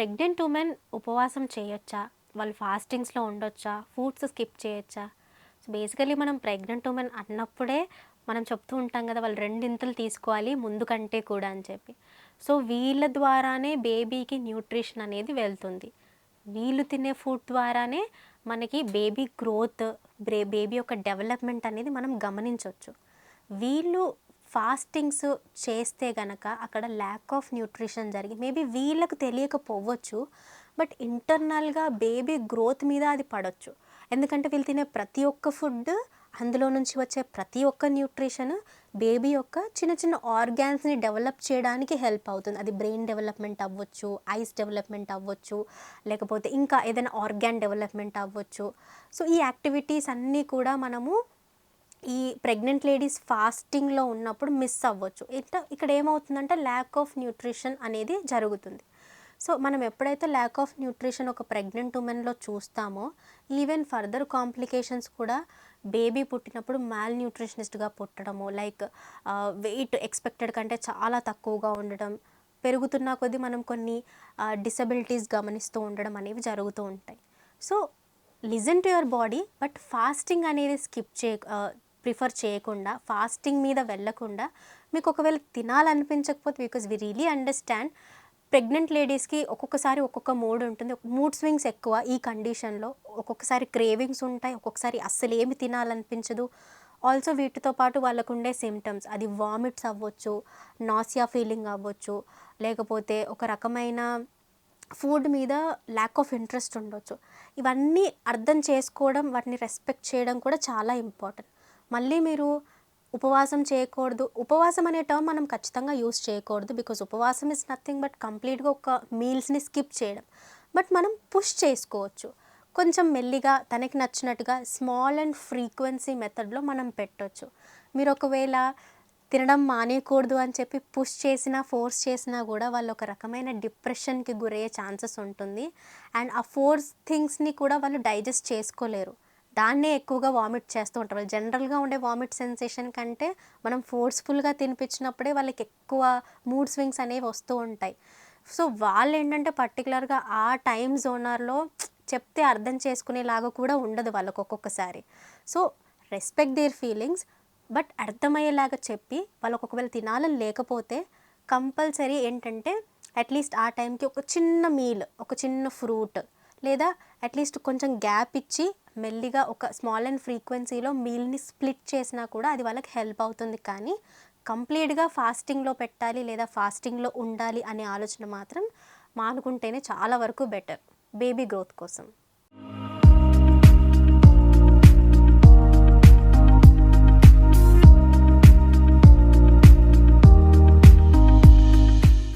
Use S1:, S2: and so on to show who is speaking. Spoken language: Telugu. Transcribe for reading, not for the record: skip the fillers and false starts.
S1: ప్రెగ్నెంట్ ఉమెన్ ఉపవాసం చేయొచ్చా? వాళ్ళు ఫాస్టింగ్స్‌లో ఉండొచ్చా? ఫుడ్స్ స్కిప్ చేయొచ్చా? సో, బేసికల్లీ మనం ప్రెగ్నెంట్ ఉమెన్ అన్నప్పుడే మనం చెప్తూ ఉంటాం గదా! వాళ్ళు రెండింతలు తీసుకోవాలి ముందు కంటే కూడా అని చెప్పి. సో, వీళ్ళ ద్వారానే బేబీకి న్యూట్రిషన్ అనేది వెళ్తుంది. వీళ్ళు తినే ఫుడ్ ద్వారానే మనకి బేబీ గ్రోత్, బేబీ యొక్క డెవలప్‌మెంట్ అనేది మనం గమనించొచ్చు. వీళ్ళు ఫాస్టింగ్స్ చేస్తే గనక అక్కడ ల్యాక్ ఆఫ్ న్యూట్రిషన్ జరిగి మేబీ వీళ్ళకి తెలియకపోవచ్చు. బట్ ఇంటర్నల్‌గా బేబీ గ్రోత్ మీద అది పడొచ్చు. ఎందుకంటే వీళ్ళు తినే ప్రతి ఒక్క ఫుడ్, అందులో నుంచి వచ్చే ప్రతి ఒక్క న్యూట్రిషన్ బేబీ యొక్క చిన్న చిన్న ఆర్గాన్స్‌ని డెవలప్ చేయడానికి హెల్ప్ అవుతుంది. అది బ్రెయిన్ డెవలప్‌మెంట్ అవ్వచ్చు, ఐస్ డెవలప్‌మెంట్ అవ్వచ్చు, లేకపోతే ఇంకా ఏదైనా ఆర్గాన్ డెవలప్‌మెంట్ అవ్వచ్చు. సో, ఈ యాక్టివిటీస్ అన్నీ కూడా మనము ఈ ప్రెగ్నెంట్ లేడీస్ ఫాస్టింగ్‌లో ఉన్నప్పుడు మిస్ అవ్వచ్చు. ఇక్కడ ఏమవుతుందంటే ల్యాక్ ఆఫ్ న్యూట్రిషన్ అనేది జరుగుతుంది. సో, మనం ఎప్పుడైతే ల్యాక్ ఆఫ్ న్యూట్రిషన్ ఒక ప్రెగ్నెంట్ వుమెన్‌లో చూస్తామో, ఈవెన్ ఫర్దర్ కాంప్లికేషన్స్ కూడా బేబీ పుట్టినప్పుడు మాల్ న్యూట్రిషనిస్ట్‌గా పుట్టడము, లైక్ వెయిట్ ఎక్స్‌పెక్టెడ్ కంటే చాలా తక్కువగా ఉండడం, పెరుగుతున్న కొద్దీ మనం కొన్ని డిసెబిలిటీస్ గమనిస్తూ ఉండడం అనేవి జరుగుతూ ఉంటాయి. So, listen to your body, but fasting అనేది ప్రిఫర్ చేయకుండా, ఫాస్టింగ్ మీద వెళ్ళకుండా, మీకు ఒకవేళ తినాలనిపించకపోతే, because we really understand pregnant లేడీస్‌కి ఒక్కొక్కసారి ఒక్కొక్క మూడ్ ఉంటుంది. మూడ్ స్వింగ్స్ ఎక్కువ ఈ కండిషన్‌లో. ఒక్కొక్కసారి క్రేవింగ్స్ ఉంటాయి. ఒక్కొక్కసారి అస్సలేమి తినాలనిపించదు. ఆల్సో వీటితో పాటు వాళ్ళకుండే సింప్టమ్స్, అది వామిట్స్ అవ్వచ్చు, నాసియా ఫీలింగ్ అవ్వచ్చు, లేకపోతే ఒక రకమైన ఫుడ్ మీద ల్యాక్ ఆఫ్ ఇంట్రెస్ట్ ఉండొచ్చు. ఇవన్నీ అర్థం చేసుకోవడం, వాటిని రెస్పెక్ట్ చేయడం కూడా చాలా ఇంపార్టెంట్. మళ్ళీ మీరు ఉపవాసం చేయకూడదు. ఉపవాసం అనే టర్మ్ మనం ఖచ్చితంగా యూజ్ చేయకూడదు. బికాజ్ ఉపవాసం ఇస్ నథింగ్ బట్ కంప్లీట్‌గా ఒక మీల్స్‌ని స్కిప్ చేయడం. బట్ మనం పుష్ చేసుకోవచ్చు. కొంచెం మెల్లిగా తనకి నచ్చినట్టుగా స్మాల్ అండ్ ఫ్రీక్వెన్సీ మెథడ్‌లో మనం పెట్టొచ్చు. మీరు ఒకవేళ తినడం మానేయకూడదు అని చెప్పి పుష్ చేసినా, ఫోర్స్ చేసినా కూడా వాళ్ళు ఒక రకమైన డిప్రెషన్‌కి గురయ్యే ఛాన్సెస్ ఉంటుంది. అండ్ ఆ ఫోర్స్ థింగ్స్‌ని కూడా వాళ్ళు డైజెస్ట్ చేసుకోలేరు. దాన్నే ఎక్కువగా వామిట్ చేస్తూ ఉంటారు. వాళ్ళు జనరల్‌గా ఉండే వామిట్ సెన్సేషన్ కంటే మనం ఫోర్స్‌ఫుల్‌గా తినిపించినప్పుడే వాళ్ళకి ఎక్కువ మూడ్ స్వింగ్స్ అనేవి వస్తూ ఉంటాయి. సో, వాళ్ళేంటంటే పర్టిక్యులర్‌గా ఆ టైమ్ జోనర్‌లో చెప్తే అర్థం చేసుకునేలాగా కూడా ఉండదు వాళ్ళకి ఒక్కొక్కసారి. So, respect their feelings, but అర్థమయ్యేలాగా చెప్పి, వాళ్ళకి ఒకవేళ తినాలని లేకపోతే కంపల్సరీ ఏంటంటే అట్లీస్ట్ ఆ టైంకి ఒక చిన్న మీల్, ఒక చిన్న ఫ్రూట్, లేదా అట్లీస్ట్ కొంచెం గ్యాప్ ఇచ్చి మెల్లిగా ఒక స్మాల్ అండ్ ఫ్రీక్వెన్సీలో మీల్ని స్ప్లిట్ చేసినా కూడా అది వాళ్ళకి హెల్ప్ అవుతుంది. కానీ కంప్లీట్‌గా ఫాస్టింగ్‌లో పెట్టాలి లేదా ఫాస్టింగ్‌లో ఉండాలి అనే ఆలోచన మాత్రం మానుకుంటేనే చాలా వరకు బెటర్ బేబీ గ్రోత్ కోసం.